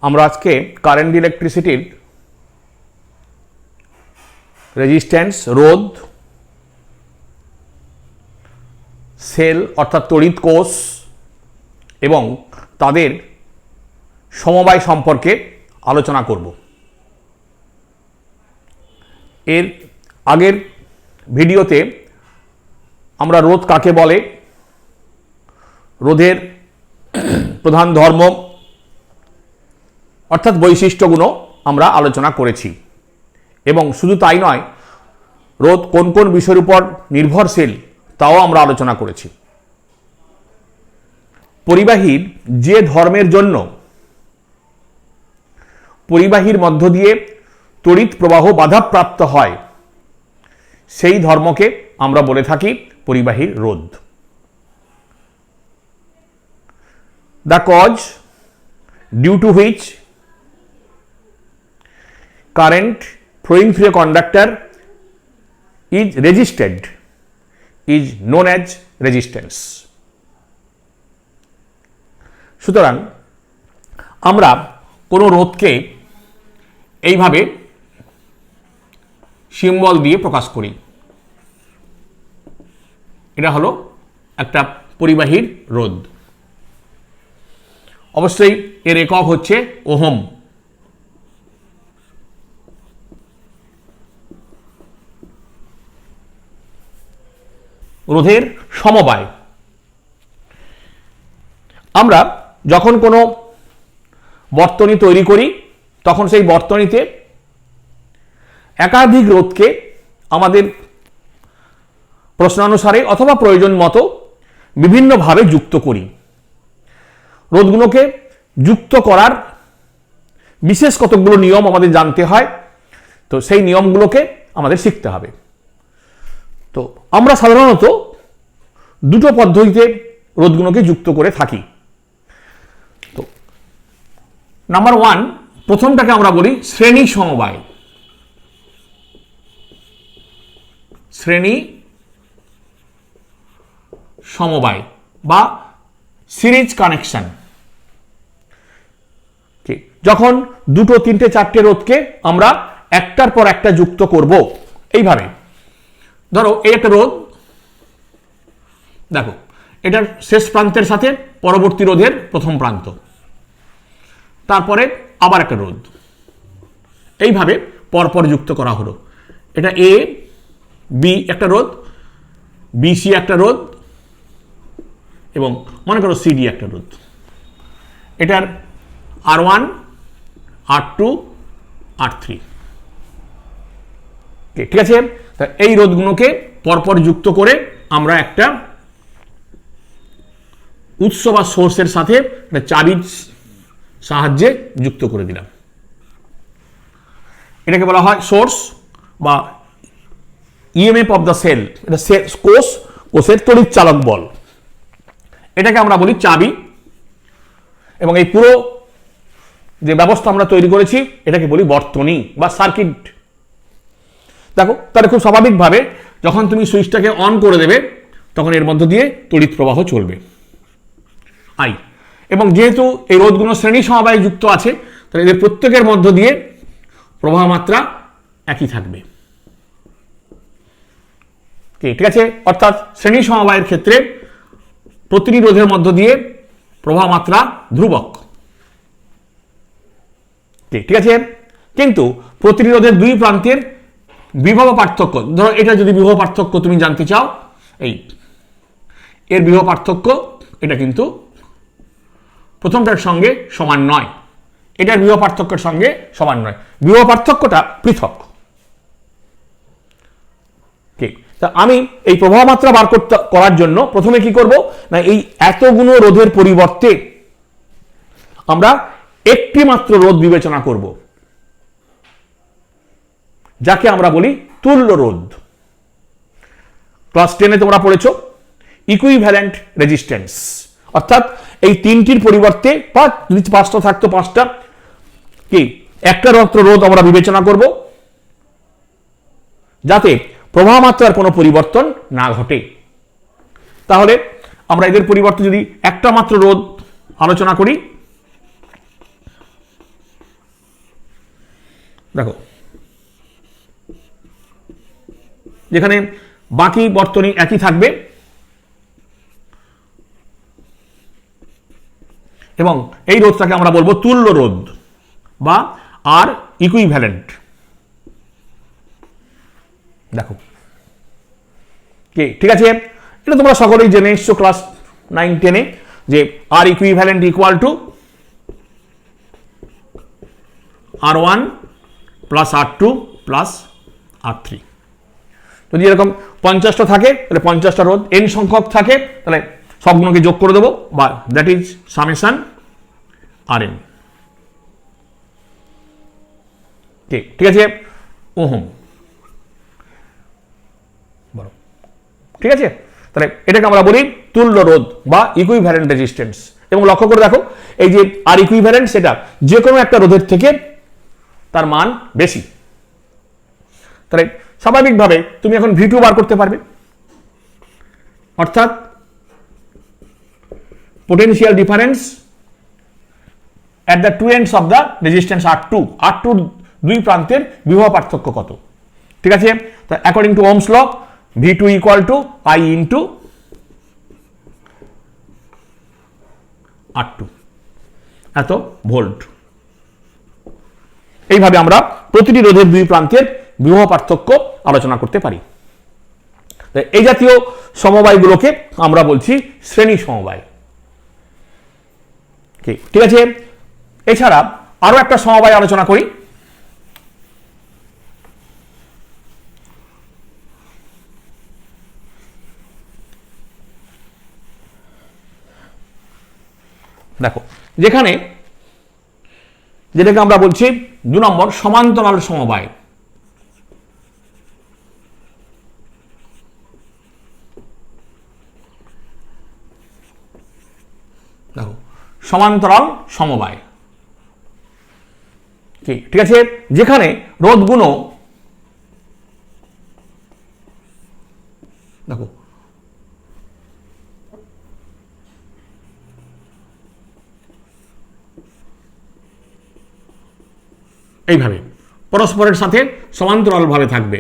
আমরা আজকে কারেন্ট ইলেকট্রিসিটির রেজিস্ট্যান্স, রোধ, সেল অর্থাৎ তড়িৎ কোষ এবং তাদের সমবায় সম্পর্কে আলোচনা করব। এর আগের ভিডিওতে আমরা রোধ কাকে বলে, রোধের প্রধান ধর্ম অর্থাৎ বৈশিষ্ট্যগুলো আমরা আলোচনা করেছি এবং শুধু তাই নয়, রোধ কোন কোন বিষয়ের উপর নির্ভরশীল তাও আমরা আলোচনা করেছি। পরিবাহীর যে ধর্মের জন্য পরিবাহীর মধ্য দিয়ে তড়িৎ প্রবাহ বাধাপ্রাপ্ত হয় সেই ধর্মকে আমরা বলে থাকি পরিবাহীর রোধ। The cause due to which current flowing through a conductor is resisted is known as resistance. সুতরাং আমরা কোনো রোধকে এইভাবে সিম্বল দিয়ে প্রকাশ করি। এটা হলো একটা পরিবাহীর রোধ। অবশ্যই এর একক হচ্ছে ওহম। রোধের সমবায়, আমরা যখন কোনো বর্তনী তৈরি করি তখন সেই বর্তনীতে একাধিক রোধকে আমাদের প্রশ্নানুসারে অথবা প্রয়োজন মতো বিভিন্নভাবে যুক্ত করি। রোধগুলোকে যুক্ত করার বিশেষ কতগুলো নিয়ম আমাদের জানতে হয়, তো সেই নিয়মগুলোকে আমাদের শিখতে হবে। তো আমরা সাধারণত দুটো পদ্ধতিতে রোধগুলোকে যুক্ত করে থাকি। তো নাম্বার ওয়ান, প্রথমটাকে আমরা বলি শ্রেণী সমবায়। শ্রেণী সমবায় বা সিরিজ কানেকশন। যখন দুটো, তিনটে, চারটে রোধকে আমরা একটার পর একটা যুক্ত করব এইভাবে। ধরো এই একটা রোধ, দেখো এটার শেষ প্রান্তের সাথে পরবর্তী রোধের প্রথম প্রান্ত, তারপরে আবার একটা রোধ, এইভাবে পরপর যুক্ত করা হলো। এটা এ বি একটা রোধ, বি সি একটা রোধ এবং মনে করো সিডি একটা রোধ। এটার R1, R2, R3। ঠিক আছে, তা এই রোধগুলোকে পরপর যুক্ত করে আমরা একটা উৎস বা সোর্সের সাথে একটা চাবির সাহায্যে যুক্ত করে দিলাম। এটাকে বলা হয় সোর্স বা ইএমএফ অফ দ্য সেল। এটা কোষের তড়িৎ চালক বল, এটাকে আমরা বলি চাবি। এবং এই পুরো যে ব্যবস্থা আমরা তৈরি করেছি এটাকে বলি বর্তনী বা সার্কিট। দেখো তাহলে খুব স্বাভাবিকভাবে যখন তুমি সুইচটাকে অন করে দেবে তখন এর মধ্য দিয়ে তড়িৎ প্রবাহ চলবে আই। এবং যেহেতু এই রোধগুলো শ্রেণী সমবায়ে যুক্ত আছে তাহলে এদের প্রত্যেকের মধ্য দিয়ে প্রবাহ মাত্রা একই থাকবে। ঠিক আছে, অর্থাৎ শ্রেণী সমবায়ের ক্ষেত্রে প্রতিটি রোধের মধ্য দিয়ে প্রবাহ মাত্রা ধ্রুবক। ঠিক আছে, কিন্তু প্রতিটি রোধের দুই প্রান্তের বিভব পার্থক্য, ধরো এটা যদি বিভব পার্থক্য তুমি জানতে চাও, এই এর বিভব পার্থক্য এটা কিন্তু প্রথমটার সঙ্গে সমান নয়, এটার বিভব পার্থক্যের সঙ্গে সমান নয়, বিভব পার্থক্যটা পৃথক। ঠিক, তা আমি এই প্রবাহ মাত্রা বার করার জন্য প্রথমে কি করব না, এই এতগুলো রোধের পরিবর্তে আমরা একটি মাত্র রোধ বিবেচনা করব, যাকে আমরা বলি তুল্য রোধ। ক্লাস 10-এ তোমরা পড়েছো ইকুইভ্যালেন্ট রেজিস্ট্যান্স, অর্থাৎ এই তিনটির পরিবর্তে যদি পাঁচটা থাকতো পাঁচটা কি একটা মাত্র রোধ আমরা বিবেচনা করব, যাতে প্রবাহ মাত্রার কোনো পরিবর্তন না ঘটে। তাহলে আমরা এদের পরিবর্তে যদি একটা মাত্র রোধ আলোচনা করি, দেখো যেখানে বাকি বর্তনী একই থাকবে এবং এই রোধটাকে আমরা বলবো তুল্য রোধ বা আর ইকুইভ্যালেন্ট। দেখো ঠিক আছে, এটা তোমরা সকলেই জেনে এসছো ক্লাস 9-10-এ যে R equivalent equal to R1 plus R2 plus R3। যদি এরকম 50টা থাকে তাহলে 50টা রোধ, n সংখ্যক থাকে তাহলে সবগুলোকে যোগ করে দেবো, বা দ্যাট ইজ সামেশন Rn। ঠিক আছে, ওহম, ঠিক আছে। তাহলে এটাকে আমরা বলি তুল্য রোধ বা ইকুইভ্যালেন্ট রেজিস্ট্যান্স। এবং লক্ষ্য করে দেখো এই যে আর ইকুইভ্যালেন্ট, সেটা যে কোনো একটা রোধের থেকে তার মান বেশি। তাহলে স্বাভাবিকভাবে তুমি এখন V2 বার করতে পারবে, অর্থাৎ potential difference at the two ends of the resistance R2 দুই প্রান্তের বিভব পার্থক্য কত। ঠিক আছে, তো according to Ohm's law V2 equal to I into R2, এত ভোল্ট। এইভাবে আমরা প্রতিটি রোধের দুই প্রান্তের বিভব পার্থক্য আলোচনা করতে পারি। এই জাতীয় সমবায়গুলোকে আমরা বলছি শ্রেণী সমবায়। ঠিক আছে, এছাড়া আরো একটা সমবায় আলোচনা করি। দেখো যেখানে, যেটাকে আমরা বলছি 2 নম্বর সমান্তরাল সমবায়। দেখো সমান্তরাল সমবায়, ঠিক আছে, যেখানে রোধগুলো দেখো এইভাবে পরস্পরের সাথে সমান্তরাল ভাবে থাকবে।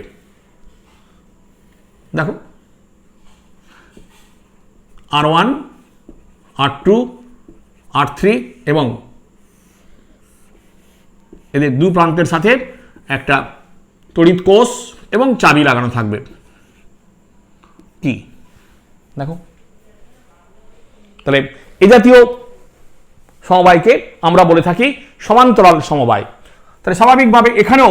দেখো R1 R2 R3 এবং এদের দুই প্রান্তের সাথে একটা তড়িৎ কোষ এবং চাবি লাগানো থাকবে। কি দেখো, তাহলে এই জাতীয় সমবায়কে আমরা বলে থাকি সমান্তরাল সমবায়। তাহলে স্বাভাবিকভাবে এখানেও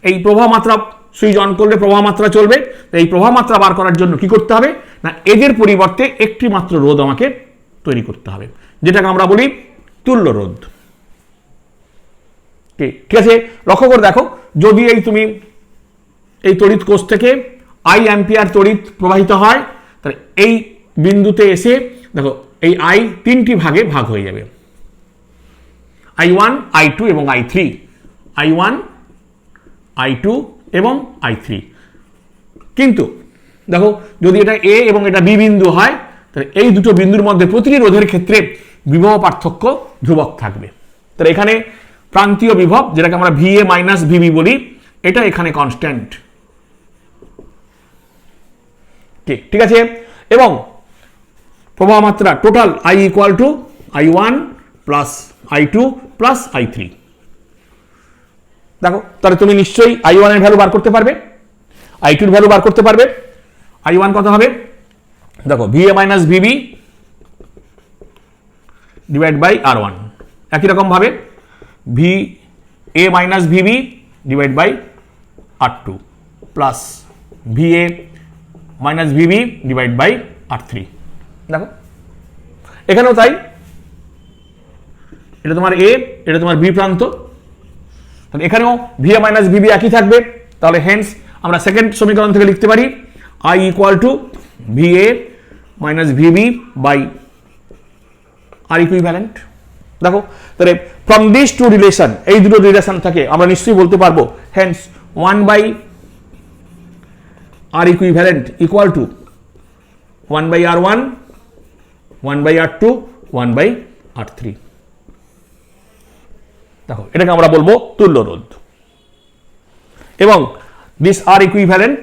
এই প্রবাহ মাত্রা সুইচ অন করলে প্রবাহ মাত্রা চলবে। এই প্রবাহ মাত্রা বার করার জন্য কি করতে হবে না, এদের পরিবর্তে একটি মাত্র রোধ আমাকে তৈরি করতে হবে, যেটাকে আমরা বলি তুল্য রোধ। ঠিক আছে, লক্ষ্য করে দেখো, যদি তুমি এই তড়িৎ কোষ থেকে I অ্যাম্পিয়ার তড়িৎ প্রবাহিত হয়, তাহলে এই বিন্দুতে এসে দেখো এই I 3টি ভাগে ভাগ হয়ে যাবে, I1 I2 এবং I3, I1 I2 এবং I3। কিন্তু দেখো যদি এটা A এবং এটা B বিন্দু হয়, তাহলে এই দুটো বিন্দুর মধ্যে প্রতিটি রোধের ক্ষেত্রে বিভব পার্থক্য ধ্রুবক থাকবে। তাহলে এখানে প্রান্তীয় বিভব, যেটাকে আমরা VA মাইনাস VB বলি, এটা এখানে কনস্ট্যান্ট। ঠিক আছে, এবং প্রবাহ মাত্রা total I equal to I1 plus I2 plus I3। দেখো তাহলে তুমি নিশ্চয়ই I1 এর ভ্যালু বার করতে পারবে, I2 এর ভ্যালু বার করতে পারবে। I1 কত হবে, দেখো VA minus VB divide by R1, একই রকম ভাবে VA minus VB divide by R2 plus VA minus VB divide by R3। দেখো এখানেও তাই, এটা তোমার A, এটা তোমার B প্রান্ত, তাহলে এখানেও VA মাইনাস VB একই থাকবে। তাহলে হেন্স আমরা সেকেন্ড সমীকরণ থেকে লিখতে পারি I equal to VA minus VB by R equivalent. দেখো তাহলে ফ্রম দিস টু রিলেশন, এই দুটো রিলেশন থেকে আমরা নিশ্চয়ই বলতে পারবো hence 1 by R equivalent equal to 1 by R1, 1 by R2, 1 by R3। দেখো এটাকে আমরা বলবো তুল্য রোধ। এবং this R equivalent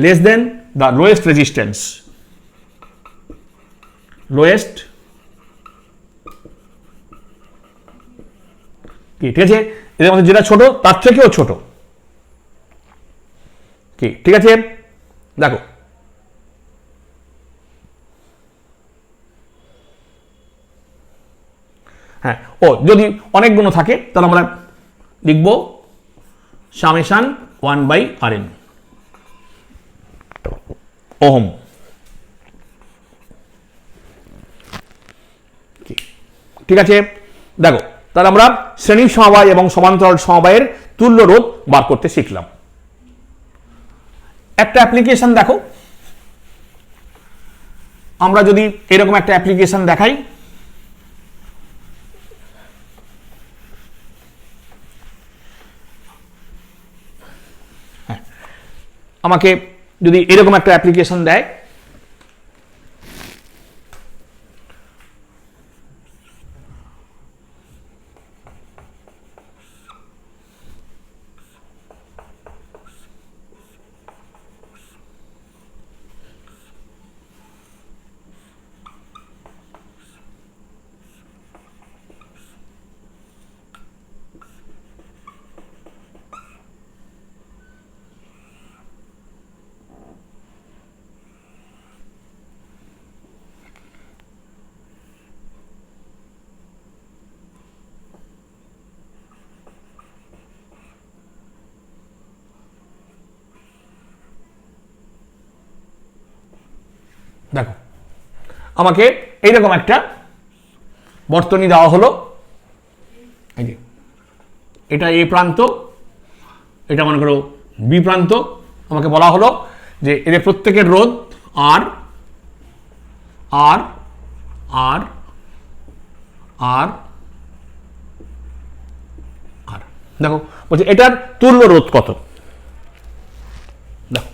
less than the lowest resistance, lowest, ঠিক আছে, এদের মধ্যে যেটা ছোট তার থেকেও ছোট, কি ঠিক আছে। দেখো হ্যাঁ, ও যদি অনেক গুণ থাকে তাহলে আমরা লিখব সামেশান 1/Rn ওহম। ঠিক আছে, দেখো তাহলে আমরা শ্রেণী সমবায় এবং সমান্তরাল সমবায়ের তুল্য রোধ বার করতে শিখলাম। একটা অ্যাপ্লিকেশন দেখো, আমরা যদি এরকম একটা অ্যাপ্লিকেশন দেখাই, আমাকে যদি এরকম একটা অ্যাপ্লিকেশন দেয়, দেখো আমাকে এইরকম একটা বর্তনী দেওয়া হলো, এই যে এটা এ প্রান্ত, এটা মনে করো বি প্রান্ত। আমাকে বলা হলো যে এদের প্রত্যেকের রোধ আর আর আর আর আর দেখো বলছে এটার তুল্য রোধ কত। দেখো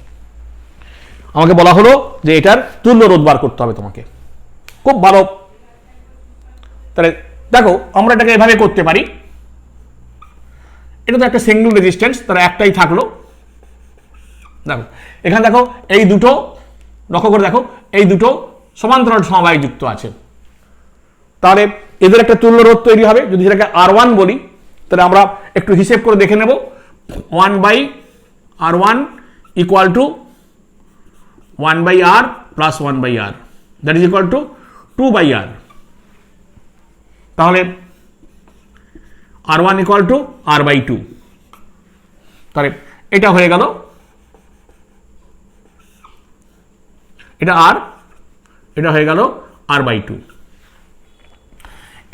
আমাকে বলা হলো যে এটার তুল্য রোধ বার করতে হবে তোমাকে, খুব ভালো। তাহলে দেখো আমরা এটাকে এভাবে করতে পারি, এটা তো একটা সিঙ্গেল রেজিস্ট্যান্স, তারা একটাই থাকলো। দেখো এখানে দেখো এই দুটো, লক্ষ্য করে দেখো এই দুটো সমান্তরাল সমবায় যুক্ত আছে, তাহলে এদের একটা তুল্য রোধ তৈরি হবে। যদি সেটাকে R1 বলি তাহলে আমরা একটু হিসেব করে দেখে নেব, 1/R1 equal to 1/R plus 1/R, that is equal to 2/R। তাহলে R1 ইকুয়াল টু R/2, তাহলে এটা হয়ে গেল, এটা R, এটা হয়ে গেল R/2।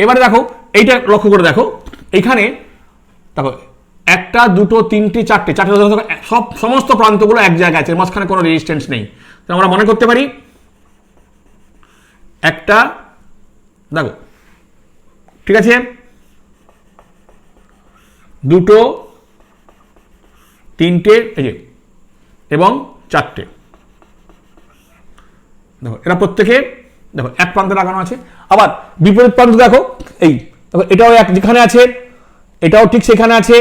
এবারে দেখো এইটা লক্ষ্য করে দেখো, এখানে দেখো একটা দুটো তিনটে চারটে, সব সমস্ত প্রান্তগুলো এক জায়গায় আছে, মাঝখানে কোনো রেজিস্ট্যান্স নেই। তো আমরা মনে করতে পারি একটা, দেখো ঠিক আছে, দুটো তিনটে এই যে এবং চারটে, দেখো এরা প্রত্যেকে দেখো এক প্রান্তে লাগানো আছে। আবার বিপরীত প্রান্ত দেখো, এই দেখো এটাও এক যেখানে আছে, এটাও ঠিক সেখানে আছে।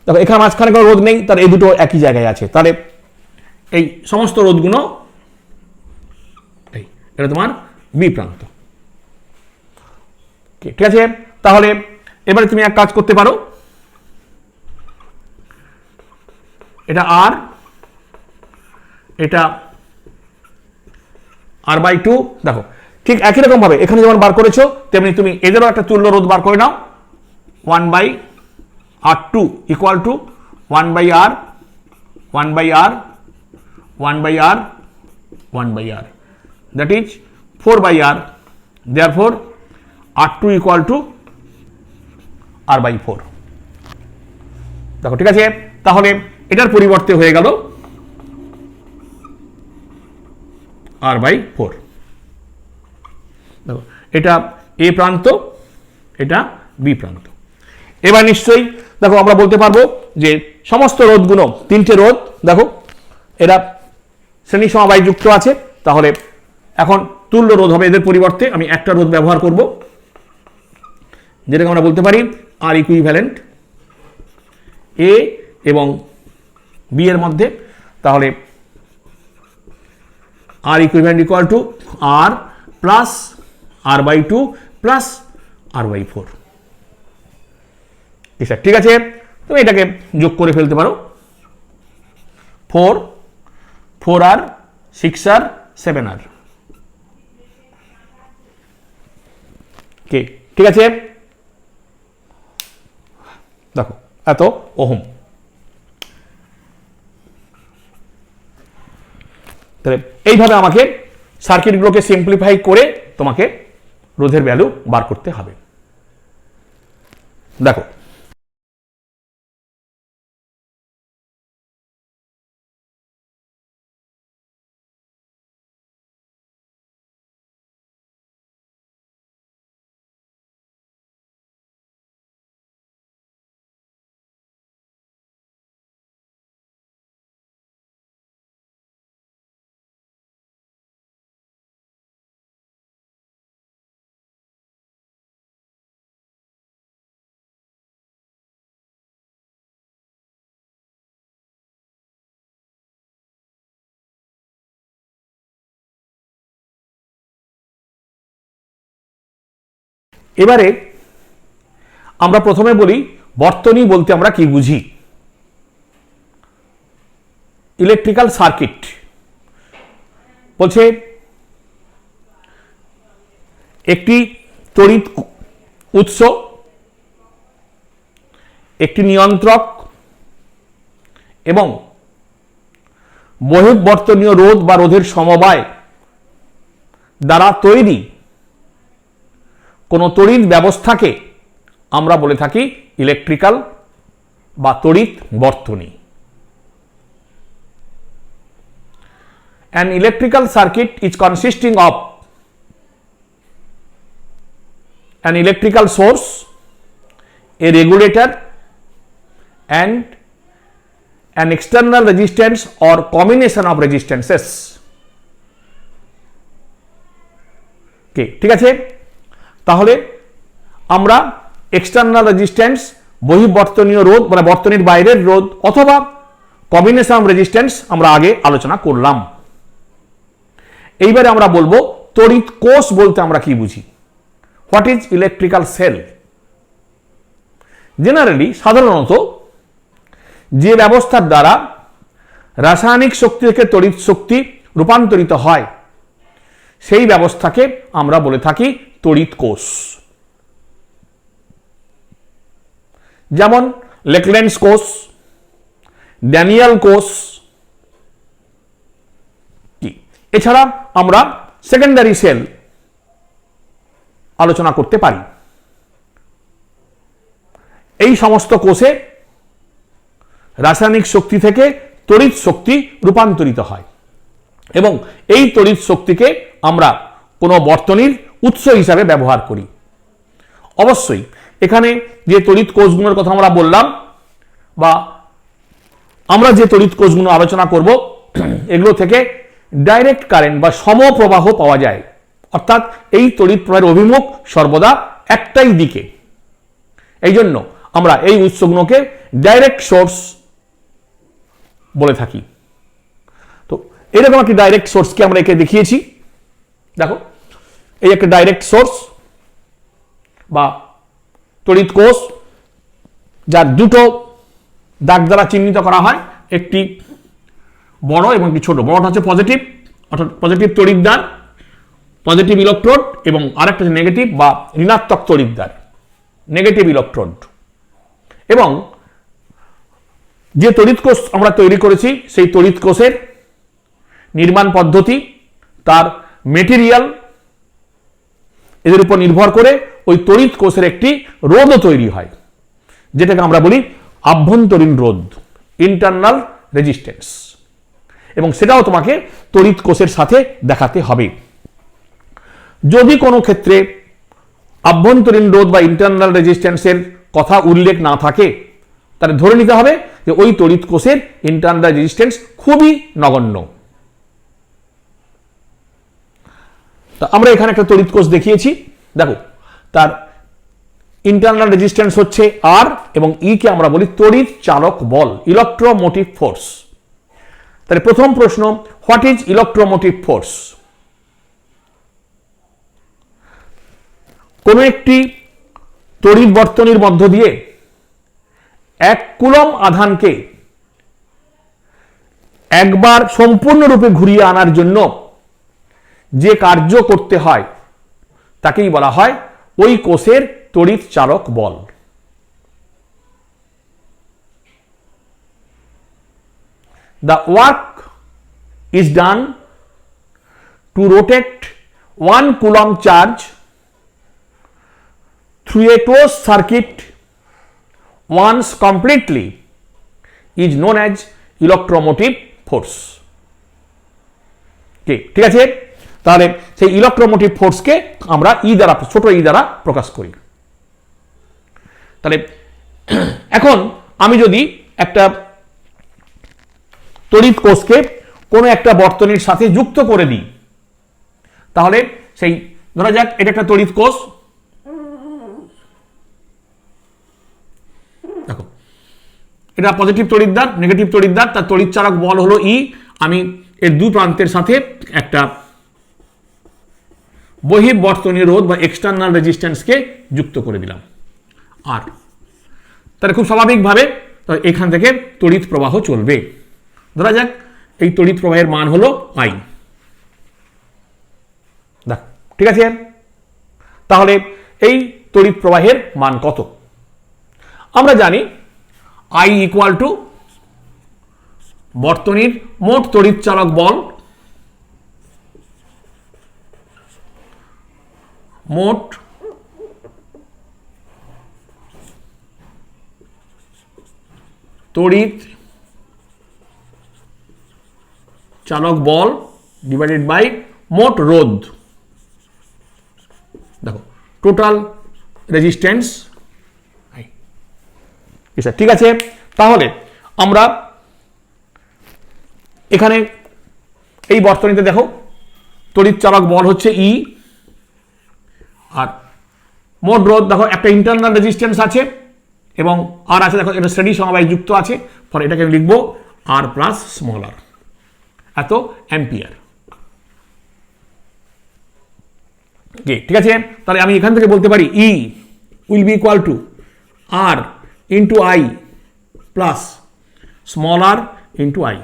দেখো এখানে মাঝখানে কোনো রোধ নেই, তার এই দুটো একই জায়গায় আছে। তাহলে এই সমস্ত রোধগুলো, এই এটা তোমার বি প্রান্ত, ঠিক আছে। তাহলে এবারে তুমি এক কাজ করতে পারো, এটা আর, এটা R/2। দেখো ঠিক একই রকম ভাবে এখানে যেমন বার করেছো তেমনি তুমি এদেরও একটা তুল্য রোধ বার করে নাও, 1/R2 equal to 1/R 1/R 1/R 1/R, that is 4/R। Therefore R2 equal to R/4। দেখো ঠিক আছে, তাহলে এটার পরিবর্তে হয়ে গেল R/4। দেখো এটা এ প্রান্ত, এটা বি প্রান্ত। এবার নিশ্চয়ই দেখো আমরা বলতে পারবো যে সমস্ত রোধগুলো, তিনটে রোধ দেখো এরা শ্রেণী সমবায় যুক্ত আছে, তাহলে এখন তুল্য রোধ হবে। এদের পরিবর্তে আমি একটা রোধ ব্যবহার করব, যেটাকে আমরা বলতে পারি R ইকুইভ্যালেন্ট এ এবং বি এর মধ্যে, তাহলে R equivalent equal to R plus R by two plus R by four. ঠিক আছে, তুমি এটাকে যোগ করে ফেলতে পারো, 4 আর 6 আর 7 আর। ঠিক আছে, দেখো এত ওহম। তাহলে এইভাবে আমাকে সার্কিটগুলোকে সিম্পলিফাই করে তোমাকে রোধের ভ্যালু বার করতে হবে। দেখো এবারে আমরা প্রথমে বলি বর্তনী বলতে আমরা কি বুঝি। ইলেকট্রিক্যাল সার্কিট বলছে একটি তড়িৎ উৎস, একটি নিয়ন্ত্রক এবং বহির্বর্তনীয় রোধ বা রোধের সমবায় দ্বারা তৈরি কোন তড়িৎ ব্যবস্থাকে আমরা বলে থাকি ইলেকট্রিক্যাল বা তড়িৎ বর্তনী। An electrical circuit is consisting of an electrical source, a regulator and an external resistance or combination of resistances. ঠিক আছে, তাহলে আমরা এক্সটার্নাল রেজিস্ট্যান্স, বহির্বর্তনীয় রোধ মানে বর্তনীর বাইরের রোধ অথবা কম্বিনেশন অফ রেজিস্ট্যান্স আমরা আগে আলোচনা করলাম। এইবারে আমরা বলবো তড়িৎ কোষ বলতে আমরা কি বুঝি। What is electrical cell? Generally সাধারণত যে ব্যবস্থার দ্বারা রাসায়নিক শক্তি থেকে তড়িৎ শক্তি রূপান্তরিত হয় সেই ব্যবস্থাকে আমরা বলে থাকি তড়িৎ কোষ। যেমন লেকল্যান্ডস কোষ, ড্যানিয়েল কোষ। এছাড়া আমরা সেকেন্ডারি সেল আলোচনা করতে পারি। এই সমস্ত কোষে রাসায়নিক শক্তি থেকে তড়িৎ শক্তি রূপান্তরিত হয় এবং এই তড়িৎ শক্তিকে আমরা কোনো বর্তনীর উৎস হিসাবে ব্যবহার করি। অবশ্যই এখানে যে তড়িৎ কোষগুলোর কথা আমরা বললাম বা আমরা যে তড়িৎ কোষগুলো আলোচনা করব এগুলো থেকে ডাইরেক্ট কারেন্ট বা সমপ্রবাহ পাওয়া যায়, অর্থাৎ এই তড়িৎ প্রবাহের অভিমুখ সর্বদা একটাই দিকে। এই জন্য আমরা এই উৎসগুলোকে ডাইরেক্ট সোর্স বলে থাকি। তো এরকম একটি ডাইরেক্ট সোর্সকে আমরা একে দেখিয়েছি। দেখো এই একটা ডাইরেক্ট সোর্স বা তড়িৎ কোষ, যার দুটো দাগ দ্বারা চিহ্নিত করা হয়, একটি বড় এবং একটি ছোট। বড়টা হচ্ছে পজিটিভ, অর্থাৎ পজিটিভ তড়িৎদ্বার, পজিটিভ ইলেকট্রোড, এবং আরেকটা হচ্ছে নেগেটিভ বা ঋণাত্মক তড়িৎদ্বার, নেগেটিভ ইলেকট্রোড। এবং যে তড়িৎ কোষ আমরা তৈরি করেছি সেই তড়িৎ কোষের নির্মাণ পদ্ধতি, তার মেটেরিয়াল, এদের উপর নির্ভর করে ওই তড়িৎ কোষের একটি রোধও তৈরি হয়, যেটাকে আমরা বলি আভ্যন্তরীণ রোধ, ইন্টারনাল রেজিস্ট্যান্স। এবং সেটাও তোমাকে তড়িৎ কোষের সাথে দেখাতে হবে। যদি কোনো ক্ষেত্রে আভ্যন্তরীণ রোধ বা ইন্টারনাল রেজিস্ট্যান্সের কথা উল্লেখ না থাকে তাহলে ধরে নিতে হবে যে ওই তড়িৎ কোষের ইন্টারনাল রেজিস্ট্যান্স খুবই নগণ্য। তা আমরা এখানে একটা তড়িৎ কোষ দেখিয়েছি। দেখো তার ইন্টারনাল রেজিস্ট্যান্স হচ্ছে আর, এবং ই কে আমরা বলি তড়িৎ চালক বল, ইলেকট্রোমোটিভ ফোর্স। তাহলে প্রথম প্রশ্ন, হোয়াট ইজ ইলেকট্রোমোটিভ ফোর্স? কোন একটি তড়িৎ বর্তনীর মধ্য দিয়ে 1 কুলম আধানকে একবার সম্পূর্ণরূপে ঘুরিয়ে আনার জন্য যে কার্য করতে হয় তাকেই বলা হয় ওই কোষের তড়িৎ চালক বল। The work is done to rotate 1 coulomb charge through a closed circuit once completely is known as electromotive force. ঠিক আছে, তাহলে সেই ইলেকট্রোমোটিভ ফোর্সকে আমরা ই দ্বারা, ছোট ই দ্বারা প্রকাশ করি। তাহলে এখন আমি যদি একটা তড়িৎ কোষকে কোনো একটা বর্তনীর সাথে যুক্ত করে দিই, তাহলে সেই ধরা যাক এটা একটা তড়িৎ কোষ, দেখো এটা পজিটিভ তড়িৎদ্বার, নেগেটিভ তড়িৎদ্বার, তার তড়িৎ চালক বল হলো ই। আমি এর দুই প্রান্তের সাথে একটা বহির্বর্তনীয় রোধ বা এক্সটার্নাল রেজিস্ট্যান্সকে যুক্ত করে দিলাম আর, তাহলে খুব স্বাভাবিকভাবে এখান থেকে তড়িৎ প্রবাহ চলবে। ধরা যাক এই তড়িৎ প্রবাহের মান হলো আই। দেখ ঠিক আছে, তাহলে এই তড়িৎ প্রবাহের মান কত? আমরা জানি আই ইকুয়াল টু বর্তনীর মোট তড়িৎ চালক বল, মোট তড়িৎ চালক বল ডিভাইডেড বাই মোট রোধ। দেখো টোটাল রেজিস্ট্যান্স, ঠিক আছে। তাহলে আমরা এখানে এই বর্তনীতে দেখো তড়িৎ চালক বল হচ্ছে ই, আর মোট রোধ দেখো একটা ইন্টারনাল রেজিস্ট্যান্স আছে এবং আর আছে, দেখো এটা শ্রেণী সমবায় যুক্ত আছে, ফলে এটাকে আমি লিখবো আর প্লাস স্মল আর, এত অ্যাম্পিয়ার। ঠিক আছে, তাহলে আমি এখান থেকে বলতে পারি E will be equal to R into I plus small r into I.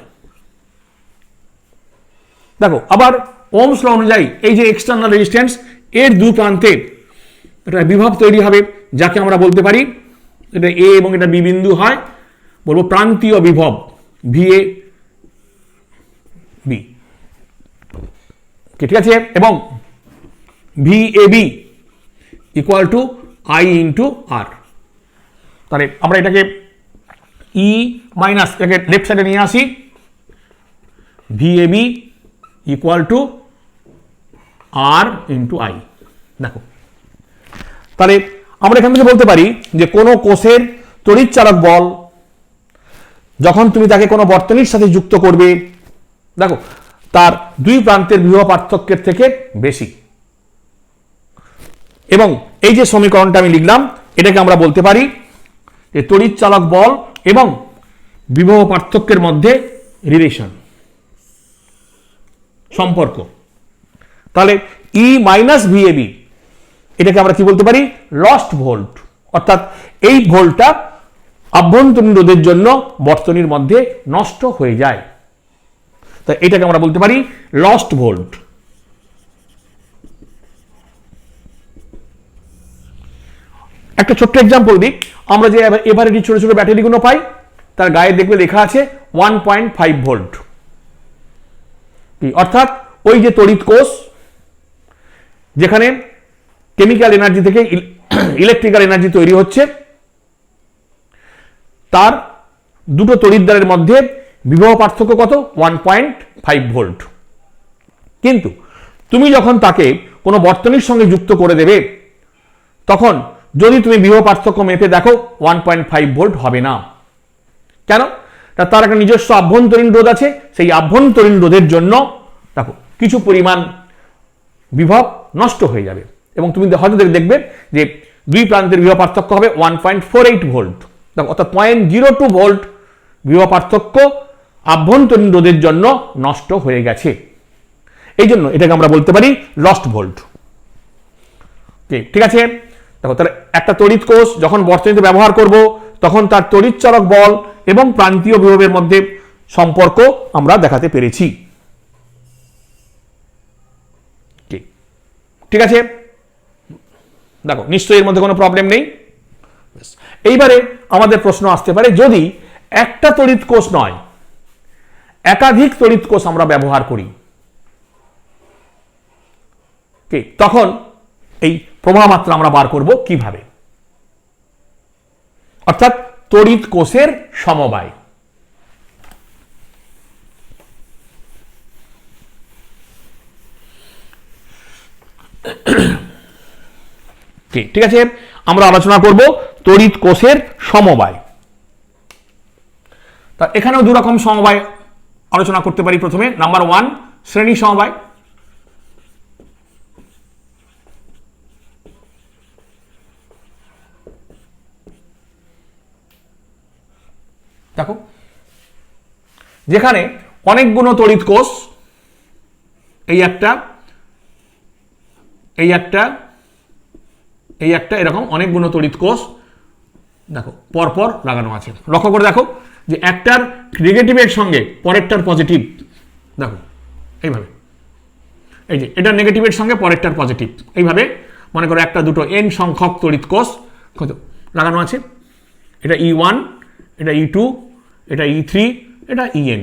দেখো আবার ওহমস ল অনুযায়ী এই যে এক্সটার্নাল রেজিস্ট্যান্স, এর দুই প্রান্তে একটা বিভব তৈরি হবে, যাকে আমরা বলতে পারি, এটা এ এবং এটা বি বিন্দু হয়, বলবো প্রান্তীয় বিভব ভি এ বি। ঠিক আছে, এবং V A B equal to I into R. তাহলে আমরা এটাকে ই মাইনাস এটাকে লেফট সাইডে নিয়ে আসি, V A B equal to R into I. দেখো তাহলে আমরা এখান থেকে বলতে পারি যে কোনো কোষের তড়িৎ চালক বল যখন তুমি তাকে কোনো বর্তনীর সাথে যুক্ত করবে, দেখো তার দুই প্রান্তের বিভব পার্থক্যের থেকে বেশি। এবং এই যে সমীকরণটা আমি লিখলাম, এটাকে আমরা বলতে পারি যে তড়িৎ চালক বল এবং বিভব পার্থক্যের মধ্যে রিলেশন, সম্পর্ক। তাহলে ই মাইনাস ভিএবি এটাকে আমরা কি বলতে পারি? লস্ট ভোল্ট, অর্থাৎ এই ভোল্টটা আভ্যন্তরীণ রোধের জন্য বর্তনীর মধ্যে নষ্ট হয়ে যায়, তাই এটাকে আমরা বলতে পারি লস্ট ভোল্ট। একটা ছোট্ট এক্সাম্পল দিই, আমরা যে এভারেজ ছোট ছোট ব্যাটারিগুলো পাই, তার গায়ে দেখবে লেখা আছে 1.5 ভোল্ট, অর্থাৎ ওই যে তড়িৎ কোষ যেখানে কেমিক্যাল এনার্জি থেকে ইলেকট্রিক্যাল এনার্জি তৈরি হচ্ছে, তার দুটো তড়িৎদ্বারের মধ্যে বিভব পার্থক্য কত? 1.5 ভোল্ট। কিন্তু তুমি যখন তাকে কোনো বর্তনীর সঙ্গে যুক্ত করে দেবে, তখন যদি তুমি বিভব পার্থক্য মেপে দেখো 1.5 ভোল্ট হবে না। কেন? তার একটা নিজস্ব আভ্যন্তরীণ রোধ আছে, সেই আভ্যন্তরীণ রোধের জন্য দেখো কিছু পরিমাণ বিভব নষ্ট হয়ে যাবে। এবং তুমি হয়তো দেখবে যে দুই প্রান্তের বিভব পার্থক্য হবে 1.48 ভোল্ট, দেখো অর্থাৎ 0.02 ভোল্ট বিভব পার্থক্য আভ্যন্তরীণ রোধের জন্য নষ্ট হয়ে গেছে। এই জন্য এটাকে আমরা বলতে পারি লস্ট ভোল্ট। ঠিক আছে, দেখো তাহলে একটা তড়িৎ কোষ যখন বর্তনীতে ব্যবহার করব তখন তার তড়িৎচালক বল এবং প্রান্তীয় বিভবের মধ্যে সম্পর্ক আমরা দেখাতে পেরেছি। ঠিক আছে, দেখো নিশ্চয়ই এর মধ্যে কোনো প্রবলেম নেই। এইবারে আমাদের প্রশ্ন আসতে পারে, যদি একটা তড়িৎ কোষ নয় একাধিক তড়িৎ কোষ আমরা ব্যবহার করি, তখন এই প্রবাহ মাত্রা আমরা বার করব কিভাবে? অর্থাৎ তড়িৎ কোষের সমবায়। ঠিক আছে, আমরা আলোচনা করব তড়িৎ কোষের সমবায়। তা এখানেও দু রকম সমবায় আলোচনা করতে পারি। প্রথমে নাম্বার 1 শ্রেণী সমবায়। দেখো যেখানে অনেকগুলো তড়িৎ কোষ, এই একটা এরকম অনেকগুলো তড়িৎ কোষ দেখো পরপর লাগানো আছে। লক্ষ্য করে দেখো যে একটার নেগেটিভের সঙ্গে পরেরটার পজিটিভ, দেখো এইভাবে, এই যে এটা নেগেটিভের সঙ্গে পরেরটার পজিটিভ, এইভাবে মনে করো একটা দুটো n সংখ্যক তড়িৎ কোষ লাগানো আছে। এটা E1, এটা E2, এটা E3, এটা En,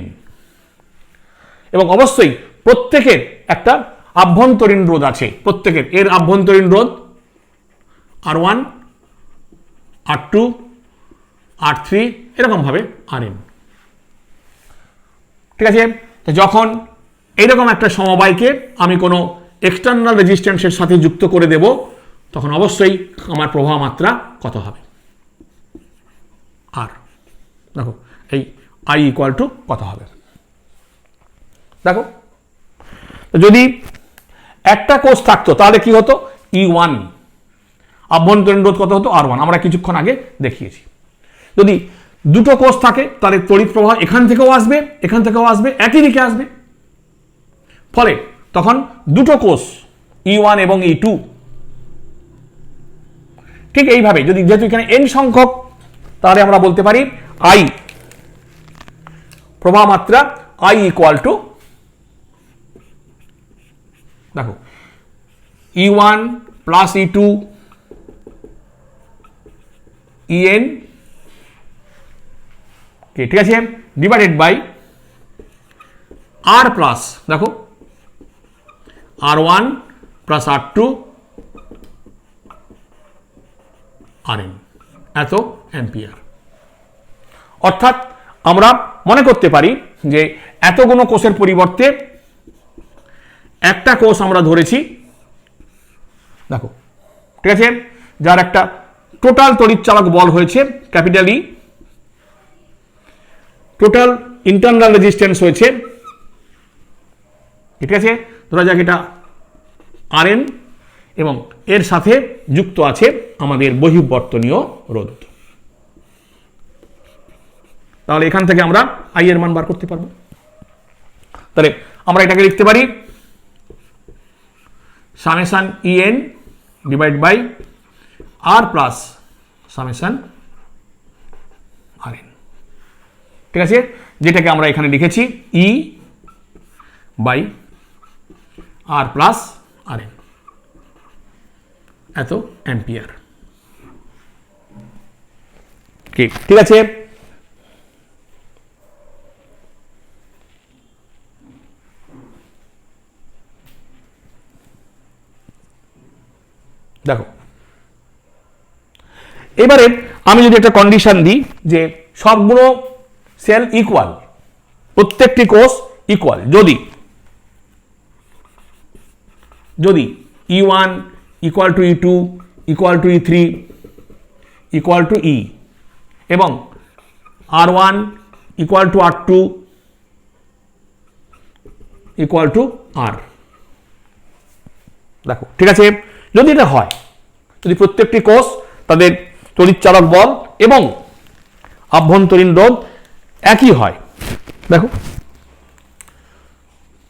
এবং অবশ্যই প্রত্যেকের একটা আভ্যন্তরীণ রোধ আছে। প্রত্যেকের এর আভ্যন্তরীণ রোধ R1, R2, R3, এরকম ভাবে Rn। ঠিক আছে, যখন এইরকম একটা সমবায়কে আমি কোনো এক্সটার্নাল রেজিস্ট্যান্সের সাথে যুক্ত করে দেব, তখন অবশ্যই আমার প্রবাহ মাত্রা কত হবে? আর দেখো এই I ইকুয়াল টু কত হবে? দেখো যদি একটা কোষ থাকতো তাহলে কি হতো? E1 আভ্যন্তরীণ রোধ কত হতো? R1, আমরা কিছুক্ষণ আগে দেখিয়েছি। যদি দুটো কোষ থাকে তাহলে তড়িৎ প্রবাহ এখান থেকেও আসবে, এখান থেকেও আসবে, একই দিকে আসবে। ফলে তখন দুটো কোষ E1 এবং E2, ঠিক এইভাবে যদি যেহেতু এখানে n সংখ্যক, তাহলে আমরা বলতে পারি I প্রবাহ মাত্রা I ইকুয়াল টু, দেখো E1 প্লাস E2 En, ঠিক আছে, ডিভাইডেড বাই R প্লাস, দেখো R1 প্লাস R2 Rn, এত অ্যাম্পিয়ার। অর্থাৎ আমরা মনে করতে পারি যে এতগুলো কোষের পরিবর্তে একটা কোষ আমরা ধরেছি, দেখো ঠিক আছে, যার একটা টোটাল তড়িৎচালক বল হয়েছে capital E, total internal resistance হয়েছে, ঠিক আছে, ধরা যাক এটা Rn, এবং এর সাথে যুক্ত আছে আমাদের বহিঃবর্তনীয় রোধ। তাহলে এখান থেকে আমরা I এর মান বার করতে পারবো। তাহলে আমরা এটাকে লিখতে পারি summation En divide by R plus summation Rn, ঠিক আছে, যেটাকে আমরা এখানে লিখেছি E by R plus Rn, এত অ্যাম্পিয়ার। ঠিক আছে, দেখো এবারে আমি যদি একটা কন্ডিশন দিই যে সবগুলো সেল ইকুয়াল, প্রত্যেকটি কোষ ইকুয়াল, যদি E1 equal to E2 equal to E3 equal to E, এবং R1 equal to R2 equal to R, দেখো ঠিক আছে, যদি এটা হয় যদি প্রত্যেকটি কোষ তাদের তড়িৎচালক বল এবং আভ্যন্তরীণ রোধ একই হয়, দেখো,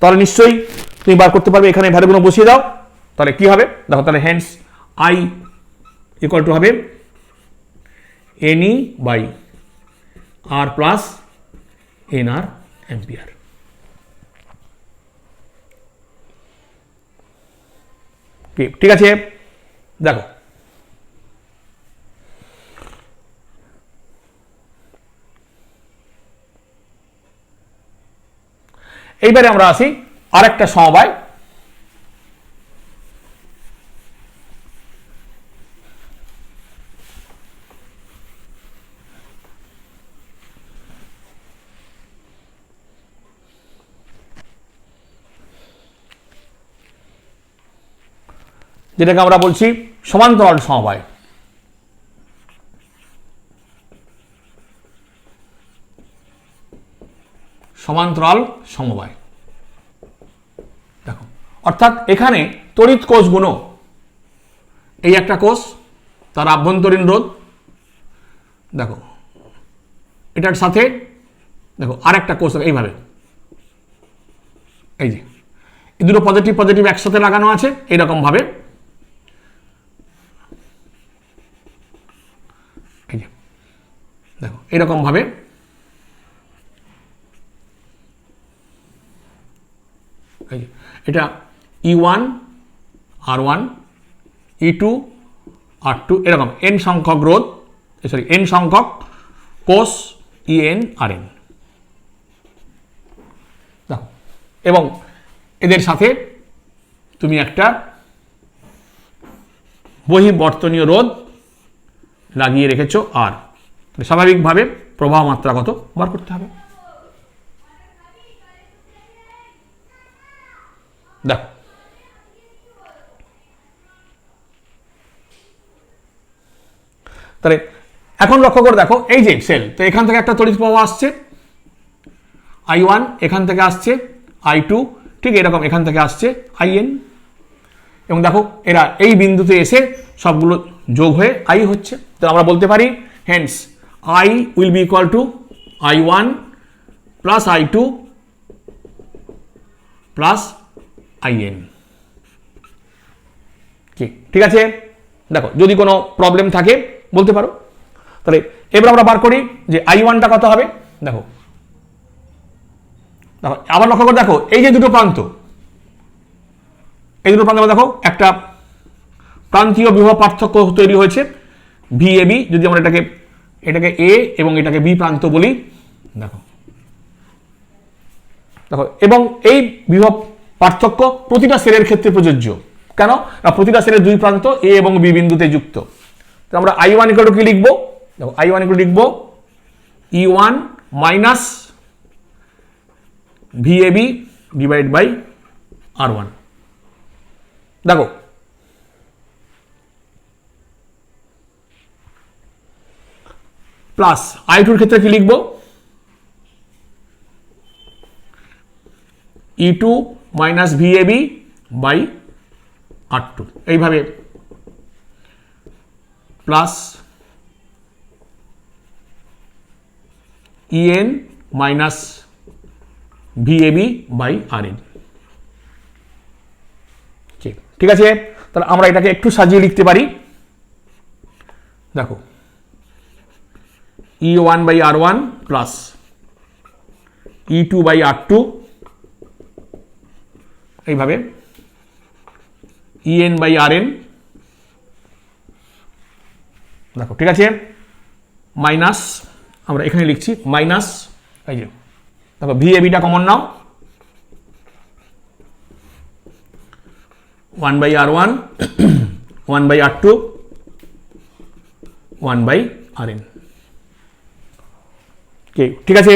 তাহলে নিশ্চয়ই তুমি বার করতে পারবে। এখানে ভ্যালুগুলো বসিয়ে দাও, তাহলে কি হবে দেখো, তাহলে হেন্স আই ইকুয়াল টু হবে NE by R plus N r ampere. ঠিক আছে, দেখো এইবারে আমরা আসি আরেকটা সমবায়, যেটাকে আমরা বলছি সমান্তরাল সমবায়। সমান্তরাল সমবায়, দেখো, অর্থাৎ এখানে তড়িৎ কোষগুলো, এই একটা কোষ, তার আভ্যন্তরীণ রোধ, দেখো এটার সাথে দেখো আর একটা কোষ এইভাবে, এই যে এই দুটো পজিটিভ পজিটিভ একসাথে লাগানো আছে এইরকম ভাবে, এই যে দেখো এরকম ভাবে এটা E1 R1 E2 R2 এরকম n সংখ্যক রোধ, সরি n সংখ্যক কোষ En Rn, দেখো, এবং এদের সাথে তুমি একটা বহির্বর্তনীয় রোধ লাগিয়ে রেখেছো আর স্বাভাবিকভাবে প্রবাহ মাত্রা কত বার করতে হবে। দেখো তাহলে এখন লক্ষ্য করে দেখো, এই যে সেল, তো এখান থেকে একটা তড়িৎ প্রবাহ আসছে I1, এখান থেকে আসছে I2, ঠিক এরকম এখান থেকে আসছে In, এবং দেখো এরা এই বিন্দুতে এসে সবগুলো যোগ হয়ে I হচ্ছে। তো আমরা বলতে পারি hence I will be equal to I1 plus I2 plus In। ঠিক আছে, দেখো যদি কোনো প্রবলেম থাকে বলতে পারো। তাহলে এবার আমরা বার করি যে I1টা কত হবে। দেখো দেখো আবার লক্ষ্য করে দেখো, এই যে দুটো প্রান্ত, এই দুটো প্রান্ত দেখো একটা প্রান্তীয় বিভব পার্থক্য তৈরি হয়েছে VAB, যদি আমরা এটাকে A এবং এটাকে B প্রান্ত বলি, দেখো দেখো, এবং এই বিভব পার্থক্য প্রতিটা সেলের ক্ষেত্রে প্রযোজ্য। কেন না, প্রতিটা সেলের দুই প্রান্ত A এবং B বিন্দুতে যুক্ত। তো আমরা I1 ইকুয়াল টু কি লিখবো, দেখো I1 ইকুয়াল টু লিখবো E1 minus VAB divide by R1। দেখো প্লাস I2 এর ক্ষেত্রে কি লিখবো, E2 minus VAB by R2, এইভাবে plus EN minus VAB by RN। ঠিক আছে, তাহলে আমরা এটাকে একটু সাজিয়ে লিখতে পারি। দেখো E1 by R1 plus E2 by R2, এইভাবে EN বাই RN, দেখো ঠিক আছে, মাইনাস আমরা এখানে লিখছি মাইনাস, এই যে দেখো VABটা কমন নাও, 1 by R1 1 by R2 1 by RN। ঠিক আছে,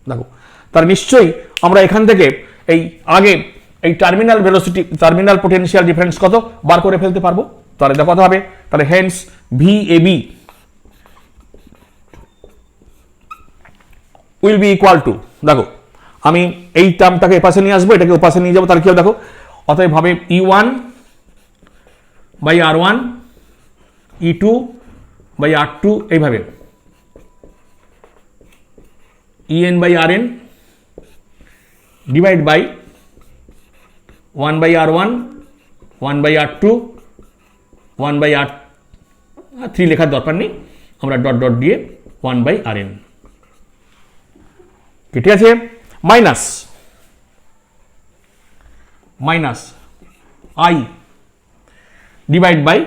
দেখো তার নিশ্চয়ই আমরা এখান থেকে এই আগে এই terminal velocity, terminal potential difference কত বার করে ফেলতে পারবো। তাহলে দেখো কত হবে, তাহলে hence VAB will be equal to, দেখো আমি এই টার্মটাকে এপাশে নিয়ে আসবো, এটাকে ওপাশে নিয়ে যাবো, তাহলে কি হবে দেখো, অতএব হবে E1 by R one, E two by R two, এইভাবে EN by R N divide by 1 by R one, 1 by R two, 1 by R three লেখার দরকার নেই, আমরা ডট ডট দিয়ে 1 বাই আর এন। ঠিক আছে, minus minus I divide by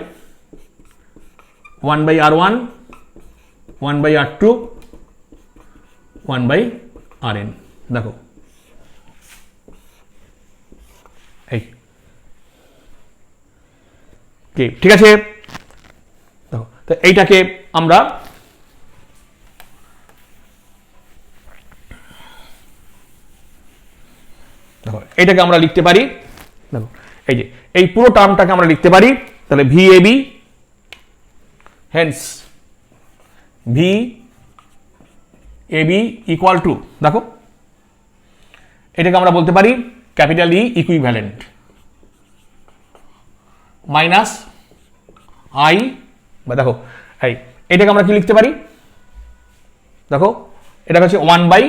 1 by R one, 1 by R two, 1 by R N. দেখো এই ঠিক আছে, দেখো তো এইটাকে আমরা দেখো এইটাকে আমরা লিখতে পারি, দেখো এই যে এই পুরো টার্মটাকে আমরা লিখতে পারি তাহলে V A B, hence V A B equal to, দেখো এটাকে আমরা বলতে পারি capital E equivalent minus I, বা দেখো এই এটাকে আমরা কি লিখতে পারি, দেখো এটা হচ্ছে 1 বাই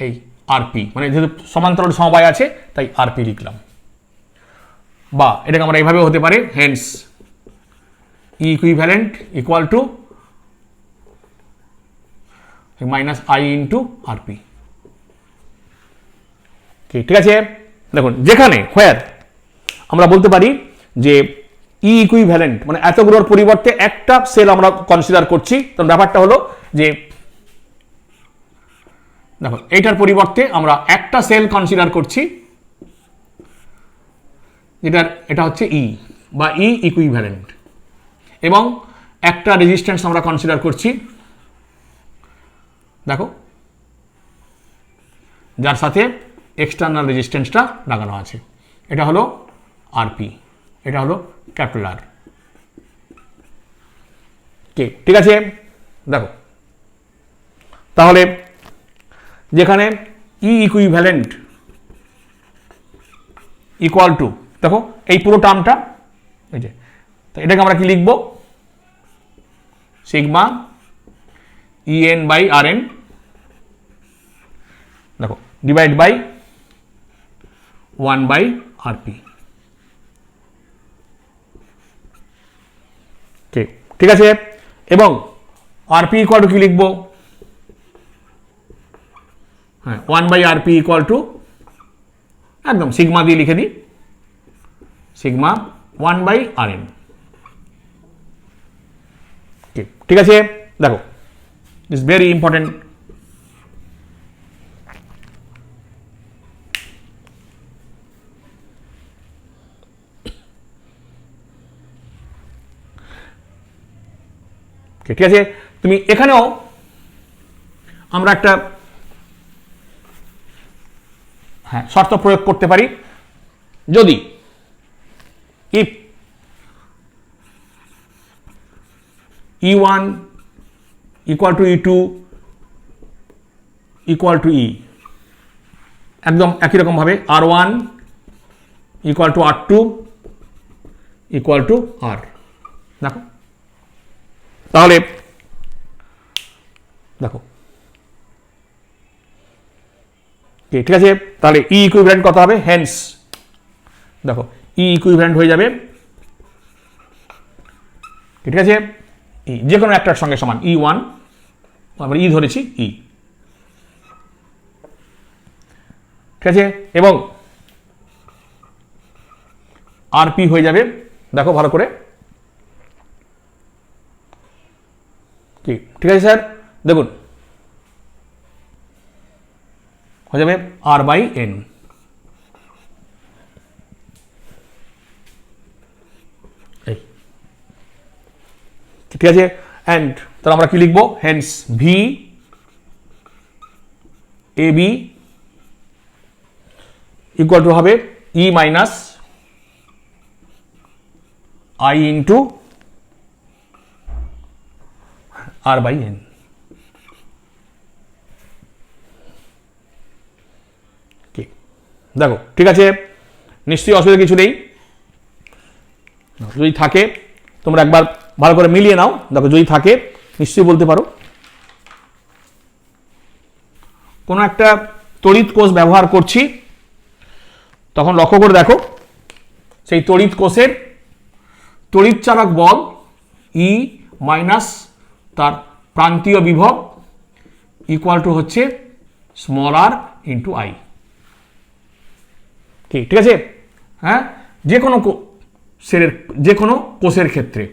এই আরপি, মানে যেহেতু সমান্তরাল সমবায় আছে তাই আরপি লিখলাম, বা এটাকে আমরা এইভাবে হতে পারে hence E equivalent equal to minus I into RP. ঠিক আছে, দেখুন যেখানে হোয়ার আমরা বলতে পারি যে ই ইকুইভ্যালেন্ট মানে এতগুলোর পরিবর্তে একটা সেল আমরা কনসিডার করছি, তো ব্যাপারটা হলো যে দেখো এইটার পরিবর্তে আমরা একটা সেল কনসিডার করছি, এটা হচ্ছে ই বা ই ইকুইভ্যালেন্ট, এবং একটা রেজিস্ট্যান্স আমরা কনসিডার করছি, দেখো যার সাথে এক্সটার্নাল রেজিস্ট্যান্সটা লাগানো আছে, এটা হলো আরপি, এটা হলো ক্যাপিটাল আর। ঠিক আছে, দেখো তাহলে যেখানে ই ইকুইভ্যালেন্ট ইকুয়াল টু, দেখো এই পুরো টার্মটা এই যে, তো এটাকে আমরা কি লিখবো, sigma EN by R N, দেখো ডিভাইড বাই 1 বাই আরপি। ঠিক আছে, এবং আরপি ইকুয়াল টু কি লিখবো, হ্যাঁ 1 বাই আরপি ইকুয়াল টু একদম সিগমা দিয়ে লিখে দিই, সিগমা 1 বাই আর এন। ঠিক আছে, দেখো ইটস ভেরি ইম্পর্টেন্ট। ঠিক আছে, তুমি এখানেও আমরা একটা শর্ত প্রয়োগ করতে পারি, যদি if E1 equal to E2 equal to E, একদম একই রকম ভাবে R1 equal to R2 equal to R, দেখো তাহলে দেখো ঠিক আছে, তাহলে ই ইকুইভ্যালেন্ট কত হবে, হেন্স দেখো ই ইকুইভ্যালেন্ট হয়ে যাবে, ঠিক আছে ই যে কোনো একটার সঙ্গে সমান, E1 আমরা ই ধরেছি ই, ঠিক আছে, এবং আরপি হয়ে যাবে, দেখো ভালো করে, ঠিক আছে স্যার, দেখুন হয়ে যাবে আর বাই এন। ঠিক আছে, অ্যান্ড তাহলে আমরা কি লিখবো, hence V A B equal to হবে E minus I into R by N. দেখো ঠিক আছে, নিশ্চয়ই অসুবিধা কিছু নেই। যদি থাকে তোমরা একবার ভালো করে মিলিয়ে নাও, দেখো যদি থাকে নিশ্চয়ই বলতে পারো। কোনো একটা তড়িৎ কোষ ব্যবহার করছি, তখন লক্ষ্য করে দেখো সেই তড়িৎ কোষের তড়িৎ চালক বল ই মাইনাস তার প্রান্তীয় বিভব ইকুয়াল টু হচ্ছে স্মল আর ইন্টু আই। ঠিক আছে, হ্যাঁ, যে কোনো সেলের যে কোনো কোষের ক্ষেত্রে।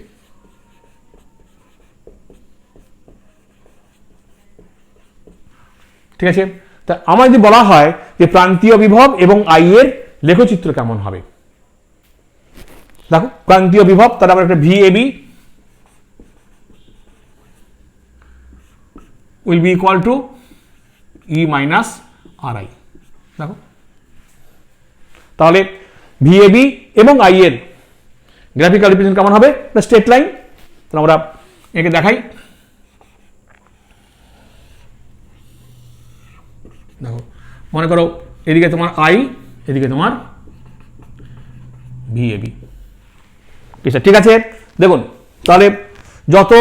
ঠিক আছে, তা আমার যদি বলা হয় যে প্রান্তীয় বিভব এবং আই এর লেখচিত্র কেমন হবে, দেখো প্রান্তীয় বিভব তার আবার একটা VAB will be equal to E minus RI। দেখো তাহলে VAB এবং I এর গ্রাফিক্যাল রিপ্রেজেন্ট কেমন হবে, স্ট্রেট লাইন। তাহলে আমরা একে দেখাই, দেখো মনে করো এদিকে তোমার I, এদিকে তোমার VAB। ঠিক আছে, দেখুন তাহলে যত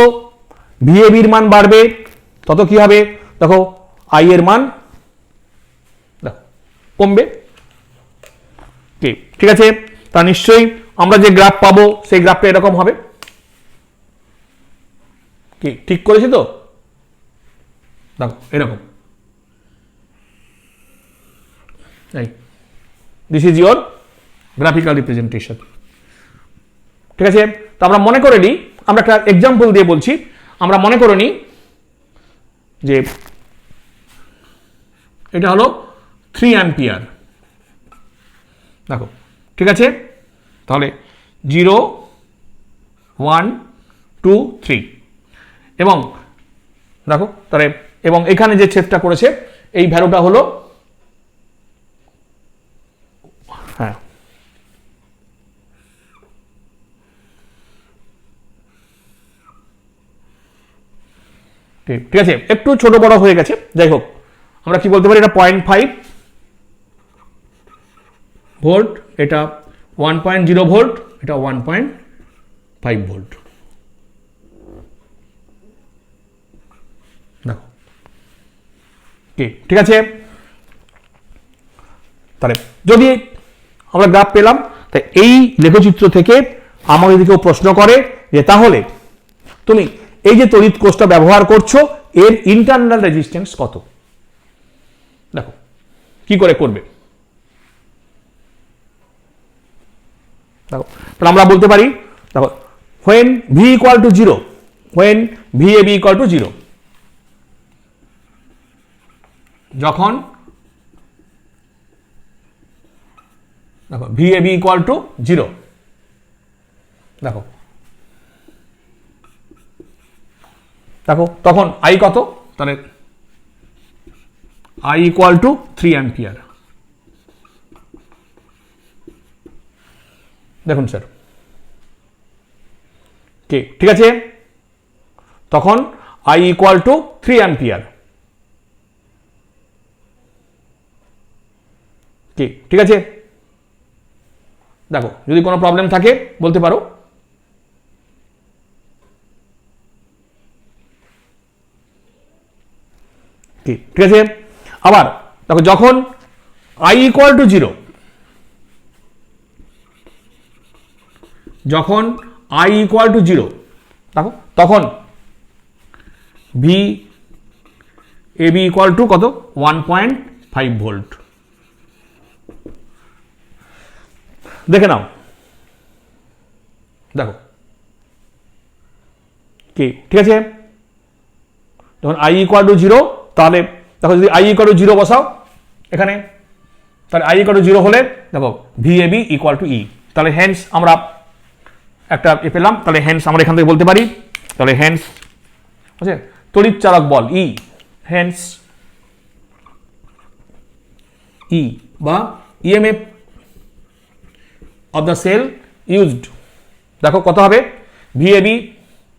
VAB এর মান বাড়বে তত কি হবে, দেখো I এর মান কমবে। ঠিক আছে, তা নিশ্চয়ই আমরা যে গ্রাফ পাবো সেই গ্রাফটা এরকম হবে। কি ঠিক করেছি তো, দেখো এরকম। This is your graphical representation. ঠিক আছে, তো আমরা মনে করে নিই, আমরা একটা এক্সাম্পল দিয়ে বলছি, আমরা মনে করে নিই যে এটা হলো 3 অ্যাম্পিয়ার। দেখো ঠিক আছে, তাহলে 0 1 2 3 এবং দেখো তাহলে এবং এখানে যে ছেদটা করেছে এই ভ্যালুটা হলো, হ্যাঁ ঠিক আছে, একটু ছোট বড় হয়ে গেছে, যাই হোক আমরা কি বলতে পারি, এটা 0.5 ভোল্ট, এটা 1.0 ভোল্ট, এটা 1.5 ভোল্ট। দেখো ঠিক আছে, তাহলে যদি আমরা গ্রাফ পেলাম, তাই এই লেখচিত্র থেকে আমাকে যদি কেউ প্রশ্ন করে যে তাহলে তুমি এই যে তড়িৎ কোষটা ব্যবহার করছো এর ইন্টারনাল রেজিস্ট্যান্স কত, দেখো কি করে করবে। দেখো তাহলে আমরা বলতে পারি, দেখো when V equal to 0, when VAB equal to 0, যখন দেখো VAB equal to 0, দেখো দেখো তখন I কত, তাহলে I equal to 3 অ্যাম্পিয়ার। দেখুন স্যার, ঠিক আছে, তখন I equal to 3 অ্যাম্পিয়ার। ঠিক আছে, দেখো যদি কোনো প্রবলেম থাকে বলতে পারো। ঠিক আছে, আবার দেখো যখন I equal to 0, যখন I equal to 0, দেখো তখন VAB equal to কত, 1.5 ভোল্ট। দেখে নাও, দেখো ঠিক আছে, যখন I equal to 0, তাহলে দেখো যদি I equal to 0 বসাও এখানে, তাহলে I equal to 0 হলে দেখো VAB equal to E, তাহলে হেন্স আমরা একটা পেলাম, তাহলে হেন্স আমরা এখান থেকে বলতে পারি, তাহলে হেন্স বুঝছেন তড়িৎ চালক বল E, হেন্স E বা EMF of the cell used, দেখো কত হবে, VAB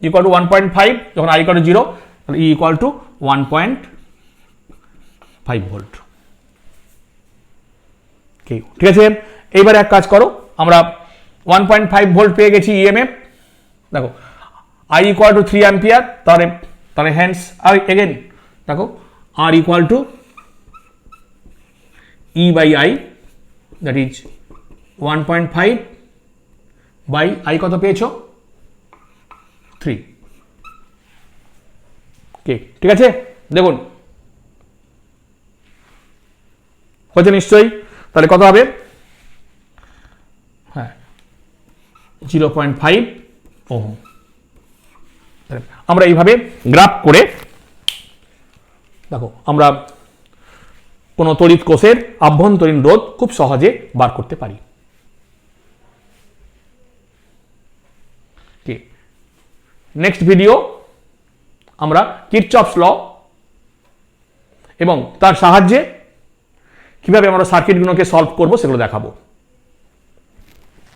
equal to 1.5, যখন I equal to 0, তাহলে E equal to 1.5 ভোল্ট। ঠিক আছে, এইবারে এক কাজ করো, আমরা 1.5 ভোল্ট পেয়ে গেছি ইএমএফ। দেখো I ইকুয়াল টু 3 অ্যাম্পিয়ার, তাহলে হ্যান্স আর এগেন দেখো R equal to E by I, that is 1.5 by I কত পেয়েছো 3। ঠিক আছে, দেখুন হচ্ছে নিশ্চয়ই। তাহলে কত হবে, হ্যাঁ 0.5 ওহম। আমরা এইভাবে গ্রাফ করে দেখো আমরা কোনো তড়িৎ কোষের আভ্যন্তরীণ রোধ খুব সহজে বার করতে পারি। নেক্সট ভিডিও আমরা কিরচফস ল এবং তার সাহায্যে কিভাবে আমরা সার্কিটগুলোকে সলভ করব সেগুলো দেখাবো।